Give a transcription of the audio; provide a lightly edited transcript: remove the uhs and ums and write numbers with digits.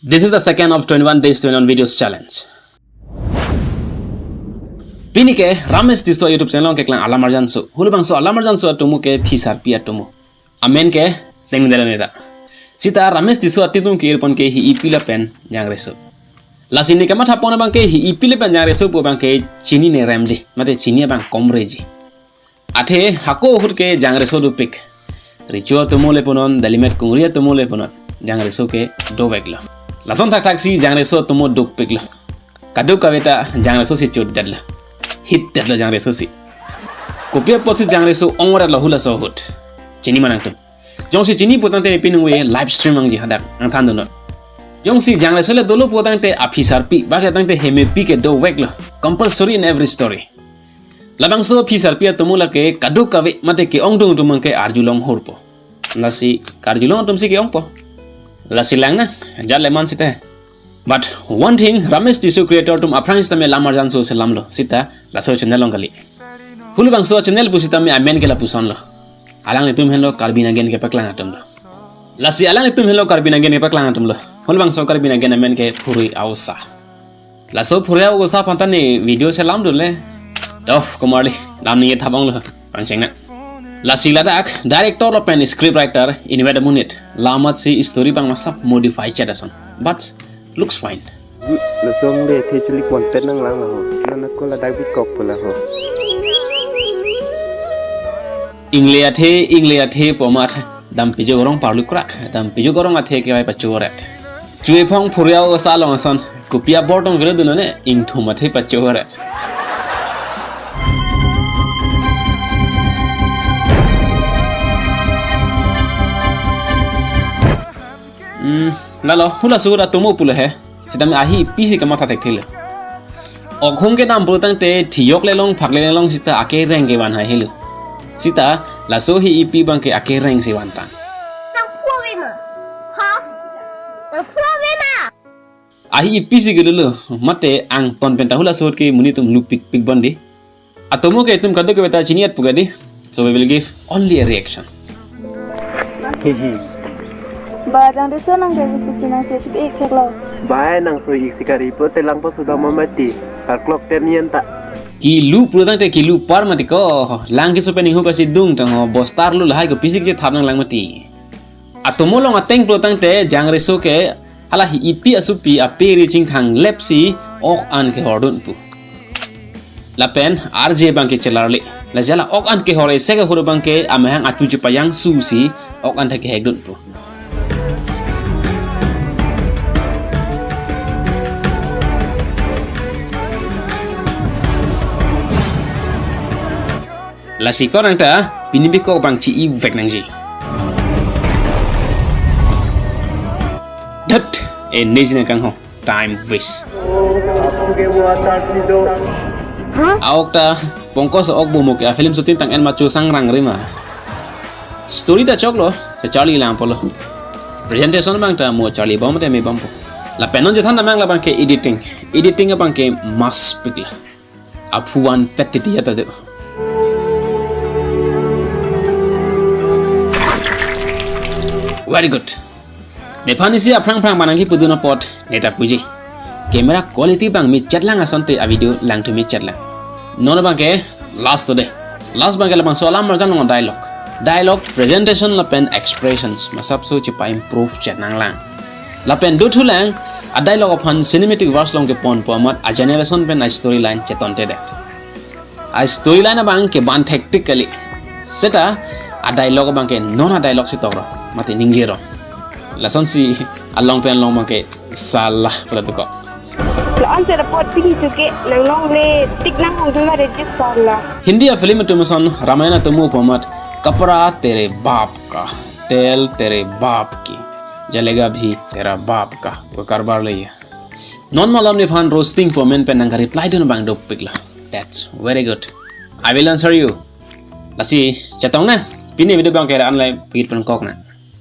This is the second of 21 days 21 videos challenge. Pini ke Ramesh diso YouTube channel ke klang alamar jansu. Hulu bangso alamar jansu atumu ke phisar pi atumu. Amen ke teng delanera. Sita Ramesh diso atitum ke irpon ke hi ipila pen Jangreso. Lasini ke matha pona bang ke hi ipila pen Jangreso po bang ke chini ne ramji. Mate chini bang komreji. Ate hako hur ke Jangreso du pik. Richo tumule punon dalimet kungria tumule punon Jangreso ke do vegla. Lason tak taksi Jangreso tumo duk pigla. Kaduk kaveta Jangreso si chut dadla. Hit dadla Jangreso si. Kopia potsi Jangreso ongora la hula so hut. Chini manang tum. Jong si chini potang te pinungwe live stream ang jihadak ang thando no. Jong si Jangreso le dolo potang te aphisar pi bakya tang te heme pi ke do vegla. Compulsory in every story. Labang so phisar pi tumula ke kaduk kave mate ke ongdung tumang ke arjulong hurpo. Nasi karjulong tum si ke ongpo. Lasi lang na, jal lemon sita. But one thing, Ramesh tisu creator tum aprang sita me lamar jan so se lamlo sita laso channel ong kali. Hulu bang so channel pusita me amen ke la puson lo. Alang ni tum hello karbina gen ke paklang atum lo. Lasi alang ni tum hello karbina gen ke paklang atum lo. Hulu bang so karbina gen amen ke puri ausa. Laso puri ausa pantan ni video se lam dulu le. Doh kumari lam ni thabang lo pancing na. Lasi ladak director lo pen script writer in weda munit lamat si story bang masap modify chadason but looks fine. Lasong le thechuli content nang lang ho nana ko la dai bit kok pula ho Ingle athe pomat dam pijo gorong parlu krak dam pijo gorong athe ke bai pachoret chui phong phuriao salong ason kopia botong gele duno ne ing thuma the pachoret. Lalo hula sura tomo pula hai sidam ahi pisi ka matha tek thile okhong ke nam protang te thiok le long phak le long sita ake reng ke wan hai helu sita laso hi ipi bang ke ake reng si wan ta ahi pisi ke lulu mate ang ton penta hula sura ke muni tum lu pik pik bandi atomo ke tum kado ke beta chiniat pugadi so we will give only a reaction. Ba Jangreso nang jadi kucing se cup ek lo. bai nang so ik sikari po telang po sudah mamati kar clock ternian ta kilu protang te kilu par mati ko lang ki sopening ho ka si dung tang ho bostar lu lahai ko pisik je thabnang lang mati atomo long ateng protang te Jangreso ke ala hi ipi asupi ape reaching thang lepsi ok an ke hordun pu lapen rj bang ke chelarle la jala ok an ke hore sega horo bang ke amhang atu je payang susi ok an ke hegdun pu la si korang ta pinibi ko bang chi i vek nang ji dat nezina kang ho time waste ke watar tido aok ta pongkos ok bomo ke film sutin tang en machu sang rang rima story ta choklo se Charlie lam polo presentation bang ta mo Charlie bom te me bam la penon je thanda mang la bang ke editing bang ke mas pikla apuan petiti ya ta de very good. Nepani si aprang manangki puduna pot neta puji. Kamera quality bang mi chatlang asante a video lang to mi chatlang. Nono bang ke last today. Last bang ke bang so alam marjan ng dialogue presentation la pen expressions masap so chipa improve chat nang lang. La pen do thu lang a dialogue upon cinematic verse long ke pon pomat a generation pen a storyline cheton te that. A storyline bang ke ban tactically. Seta a dialogue bang ke non a dialogue si toro. Mati ninggiro lasan si along pen long bangke salah pula tu ko Laan se report pigi cuke nang long le tik nang hong tunga register la. Hindi film tu muson Ramayana tumu pomat kapra tere बाप का तेल तेरे बाप की जलेगा भी तेरा बाप का वो कारबार ले non malam ni fan roasting for men pen nang reply tu bang dop pikla that's very good I will answer you lasi chatong na pini video bang kera online pit pen kok na